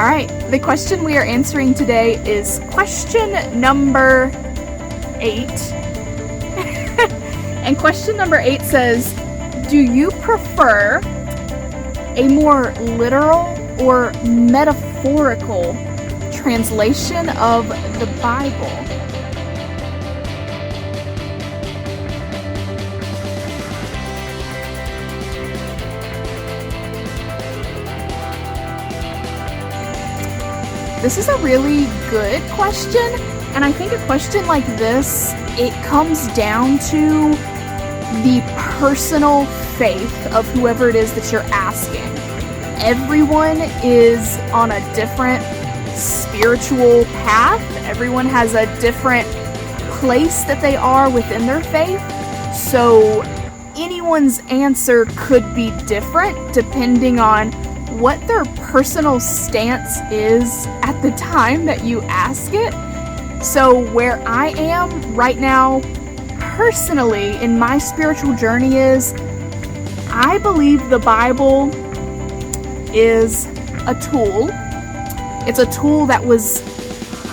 All right, the question we are answering today is question number 8. And question number 8 says, do you prefer a more literal or metaphorical translation of the Bible? This is a really good question, and I think a question like this, it comes down to the personal faith of whoever it is that you're asking. Everyone is on a different spiritual path. Everyone has a different place that they are within their faith. So anyone's answer could be different depending on what their personal stance is at the time that you ask it. So where I am right now, personally, in my spiritual journey is, I believe the Bible is a tool. It's a tool that was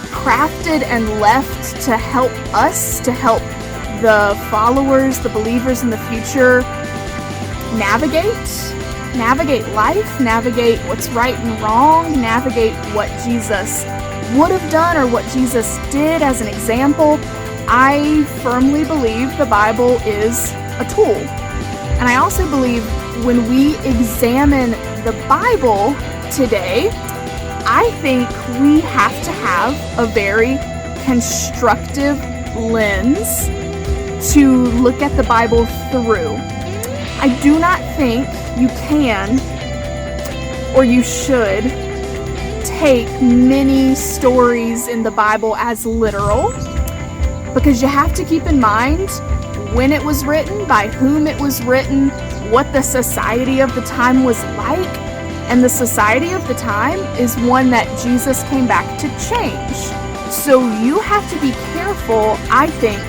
crafted and left to help us, to help the followers, the believers in the future navigate life, navigate what's right and wrong, navigate what Jesus would have done or what Jesus did as an example. I firmly believe the Bible is a tool. And I also believe when we examine the Bible today, I think we have to have a very constructive lens to look at the Bible through. I do not think you can or you should take many stories in the Bible as literal, because you have to keep in mind when it was written, by whom it was written, what the society of the time was like. And the society of the time is one that Jesus came back to change. So you have to be careful, I think,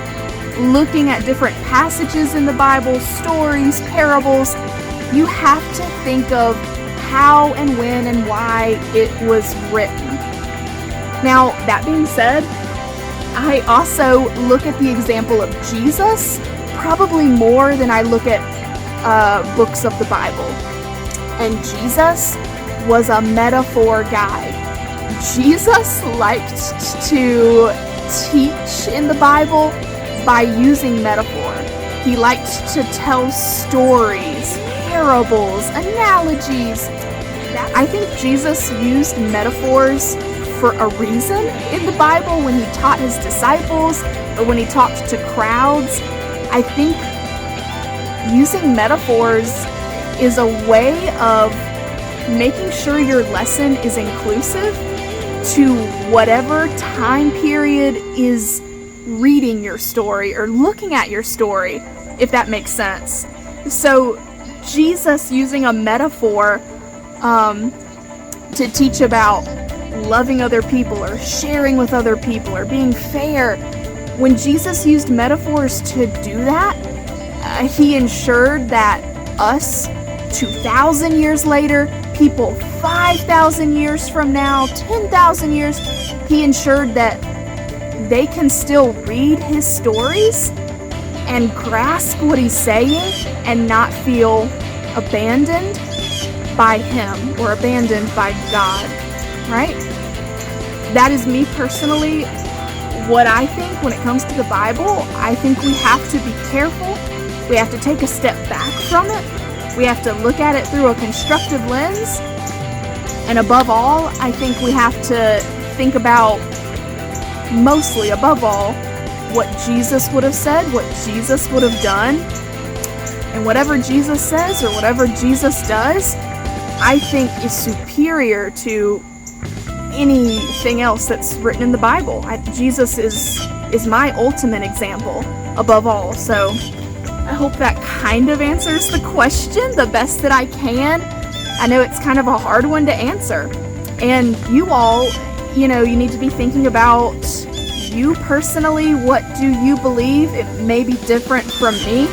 looking at different passages in the Bible, stories, parables. You have to think of how and when and why it was written. Now, that being said, I also look at the example of Jesus probably more than I look at books of the Bible. And Jesus was a metaphor guy. Jesus liked to teach in the Bible by using metaphor. He liked to tell stories, parables, analogies. I think Jesus used metaphors for a reason in the Bible when he taught his disciples or when he talked to crowds. I think using metaphors is a way of making sure your lesson is inclusive to whatever time period is reading your story or looking at your story, if that makes sense. So Jesus using a metaphor to teach about loving other people or sharing with other people or being fair, when Jesus used metaphors to do that, he ensured that us 2,000 years later, people 5,000 years from now, 10,000 years, he ensured that they can still read his stories and grasp what he's saying and not feel abandoned by him or abandoned by God, right? That is me personally, what I think when it comes to the Bible. I think we have to be careful. We have to take a step back from it. We have to look at it through a constructive lens. And above all, I think we have to think about, mostly above all, what Jesus would have said, what Jesus would have done. And whatever Jesus says or whatever Jesus does, I think is superior to anything else that's written in the Bible. Jesus is my ultimate example above all. So I hope that kind of answers the question the best that I can. I know it's kind of a hard one to answer. And you all, you need to be thinking about you personally. What do you believe? It may be different from me.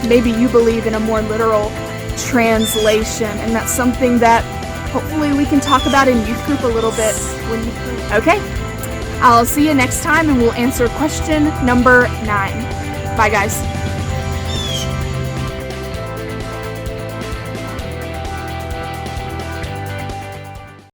Maybe you believe in a more literal translation, and that's something that hopefully we can talk about in youth group a little bit when youth group. Okay. I'll see you next time and we'll answer question number 9. Bye, guys.